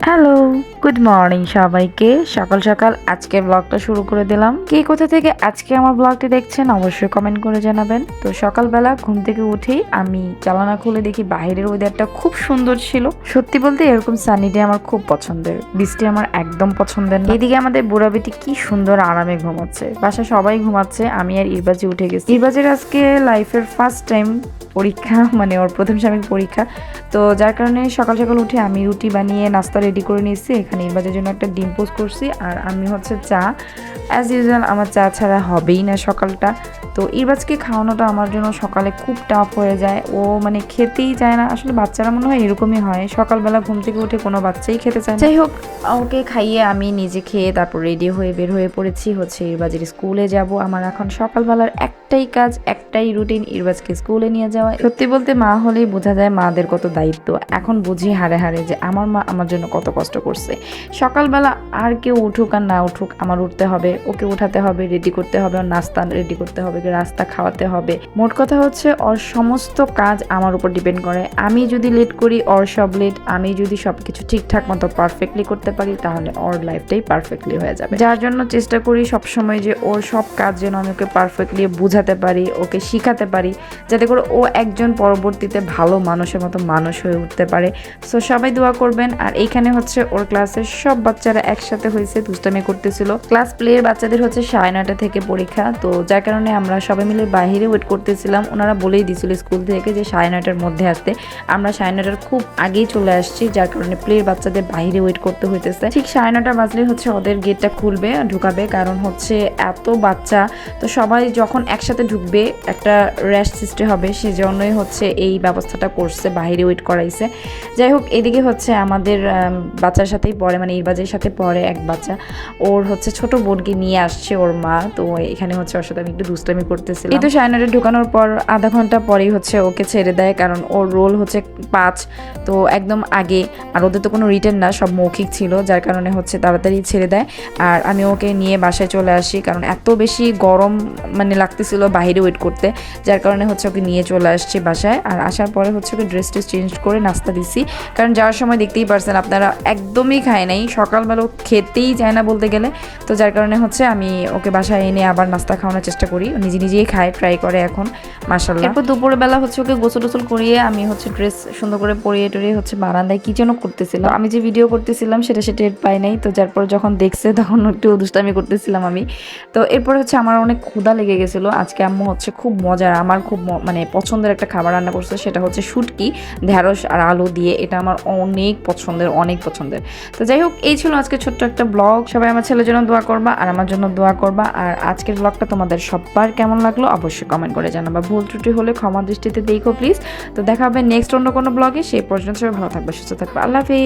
Hello, good morning সবাইকে। সকাল সকাল আজকে ব্লগটা শুরু করে দিলাম। কে কোথা থেকে আজকে আমার ব্লগটি দেখছেন অবশ্যই কমেন্ট করে জানাবেন। তো সকালবেলা ঘুম থেকে উঠেই আমি জানালা খুলে দেখি বাইরের ওয়েদারটা খুব সুন্দর ছিল। সত্যি বলতে এরকম সানি ডে আমার খুব পছন্দের, বৃষ্টি আমার একদম পছন্দের না। এদিকে আমাদের বুড়া বেটি কি সুন্দর আরামে ঘুমাচ্ছে, বাসা সবাই ঘুমাচ্ছে, আমি আর ইরবাজি উঠে গেছি। ইরবাজির আজকে লাইফের ফার্স্ট টাইম পরীক্ষা, মানে ওর প্রথম সাময়িক পরীক্ষা। তো যার কারণে সকাল সকাল উঠে আমি রুটি বানিয়ে নাস্তা রেডি করে নিয়েছি। এখানে ইরবাজের জন্য একটা ডিম পোস্ট করছি, আর আমি হচ্ছে চা। অ্যাজ ইউজুয়াল আমার চা ছাড়া হবেই না সকালটা। তো ইরবাজকে খাওয়ানোটা আমার জন্য সকালে খুব টাফ হয়ে যায়, ও মানে খেতেই চায় না। আসলে বাচ্চারা মনে হয় এরকমই হয়, সকালবেলা ঘুম থেকে উঠে কোনো বাচ্চাই খেতে চায় না। যাই হোক, ওকে খাইয়ে আমি নিজে খেয়ে তারপর রেডি হয়ে বের হয়ে পড়েছি হচ্ছে ইরবাজের স্কুলে যাব। আমার এখন সকালবেলার একটাই কাজ, একটাই রুটিন, ইরবাজকে স্কুলে নিয়ে যাওয়া। সত্যি বলতে মা হলেই বোঝা যায় মাদের কত দায়িত্ব। এখন বুঝি হারে হারে যে আমার মা আমার জন্য কত কষ্ট করছে। সকালবেলা আর কেউ উঠুক আর না উঠুক, আমার উঠতে হবে, ওকে উঠাতে হবে, রেডি করতে হবে, ওর নাস্তা রেডি করতে হবে, রাস্তা খাওয়াতে হবে। মোট কথা হচ্ছে ওর সমস্ত কাজ আমার উপর ডিপেন্ড করে। আমি যদি লেট করি ওর সব লেট, আমি যদি সবকিছু ঠিকঠাক মতো পারফেক্টলি করতে পারি তাহলে ওর লাইফটাই পারফেক্টলি হয়ে যাবে। যার জন্য চেষ্টা করি সবসময় যে ওর সব কাজ যেন আমি ওকে পারফেক্টলি বোঝাতে পারি, ওকে শিখাতে পারি, যাতে করে ও একজন পরবর্তীতে ভালো মানুষের মতো মানুষ হয়ে উঠতে পারে। সো সবাই দোয়া করবেন। আর এইখানে হচ্ছে ওর ক্লাসের সব বাচ্চারা একসাথে হয়েছে, দুষ্টামি করতেছিল। ক্লাস প্লের বাচ্চাদের হচ্ছে 9:30 থেকে পরীক্ষা, তো যার কারণে আমরা সবাই মিলে বাইরে ওয়েট করতেছিলাম। ওনারা বলেই দিয়েছিল স্কুল থেকে যে 9:30-র মধ্যে আসতে। আমরা 9:30-র খুব আগেই চলে আসছি, যার কারণে প্লের বাচ্চাদের বাইরে ওয়েট করতে হইতেছে। ঠিক 9:30 বাজলে হচ্ছে ওদের গেটটা খুলবে, ঢুকাবে, কারণ হচ্ছে এত বাচ্চা, তো সবাই যখন একসাথে ঢুকবে একটা র্যাশ সৃষ্টি হবে, সেজন্যই হচ্ছে এই ব্যবস্থাটা করছে, বাইরে ওয়েট করাইছে। যাই হোক, এদিকে হচ্ছে আমাদের বাচ্চার সাথেই পড়ে, মানে ইরবাজের সাথে পড়ে এক বাচ্চা, ওর হচ্ছে ছোট বোনকে নিয়ে আসছে ওর মা। তো এখানে হচ্ছে ওর সাথে আমি একটু দুষ্টামি করতেছিলাম। এই তো 9:30 ঢুকানোর পর আধা ঘন্টা পরেই হচ্ছে ওকে ছেড়ে দেয়, কারণ ওর রোল হচ্ছে 5, তো একদম আগে। আর ওদের তো কোনো রিটেন না, সব মৌখিক ছিল, যার কারণে হচ্ছে তাড়াতাড়ি ছেড়ে দেয়। আর আমি ওকে নিয়ে বাসায় চলে আসি, কারণ এত বেশি গরম মানে লাগতেছিল বাইরে ওয়েট করতে, যার কারণে হচ্ছে ওকে নিয়ে চলে আসছি বাসায়। আর আসার পরে হচ্ছে ওকে ড্রেস চেঞ্জ করে নাস্তা দিছি, কারণ যাওয়ার সময় দেখতেই পারছেন আপনারা একদমই খায় নাই, সকালবেলা খেতেই চায় না বলতে গেলে। তো যার কারণে হচ্ছে আমি ওকে বাসায় এনে আবার নাস্তা খাওয়ানোর চেষ্টা করি, নিজে নিজেই খায়, ট্রাই করে এখন মাশাআল্লাহ। এরপর দুপুরবেলা হচ্ছে ওকে গোসল টোসল করিয়ে আমি হচ্ছে ড্রেস সুন্দর করে পরিয়ে টরিয়ে হচ্ছে বারান্দায় কি যেন করতেছিলাম। আমি যে ভিডিও করতেছিলাম সেটা সে টের পাই নাই, তো যার পর যখন দেখছে তখন একটু দুষ্টামি করতেছিলাম আমি। তো এরপর হচ্ছে আমার অনেক ক্ষুধা লেগে গেছিলো। আজকে আম্মু হচ্ছে খুব মজার, আমার খুব মানে পছন্দের একটা খাবার রান্না করছে, সেটা হচ্ছে শুটকি, ঢেঁড়স আর আলু দিয়ে। এটা আমার অনেক পছন্দের, অনেক পছন্দের। তো যাই হোক, এই ছিল আজকে ছোট্ট একটা ব্লগ। সবাই আমার ছেলের জন্য দোয়া করবা আর আমার জন্য দোয়া করবা। আর আজকের ব্লগটা তোমাদের সবার কেমন লাগলো অবশ্যই কমেন্ট করে জানাবা। ভুল ত্রুটি হলে ক্ষমা দৃষ্টিতে দেখো প্লিজ। তো দেখা হবে নেক্সট অন্য কোনো ব্লগে। সেই পর্যন্ত সবাই ভালো থাকবে, সুস্থ থাকবে। আল্লাহ হাফেজ।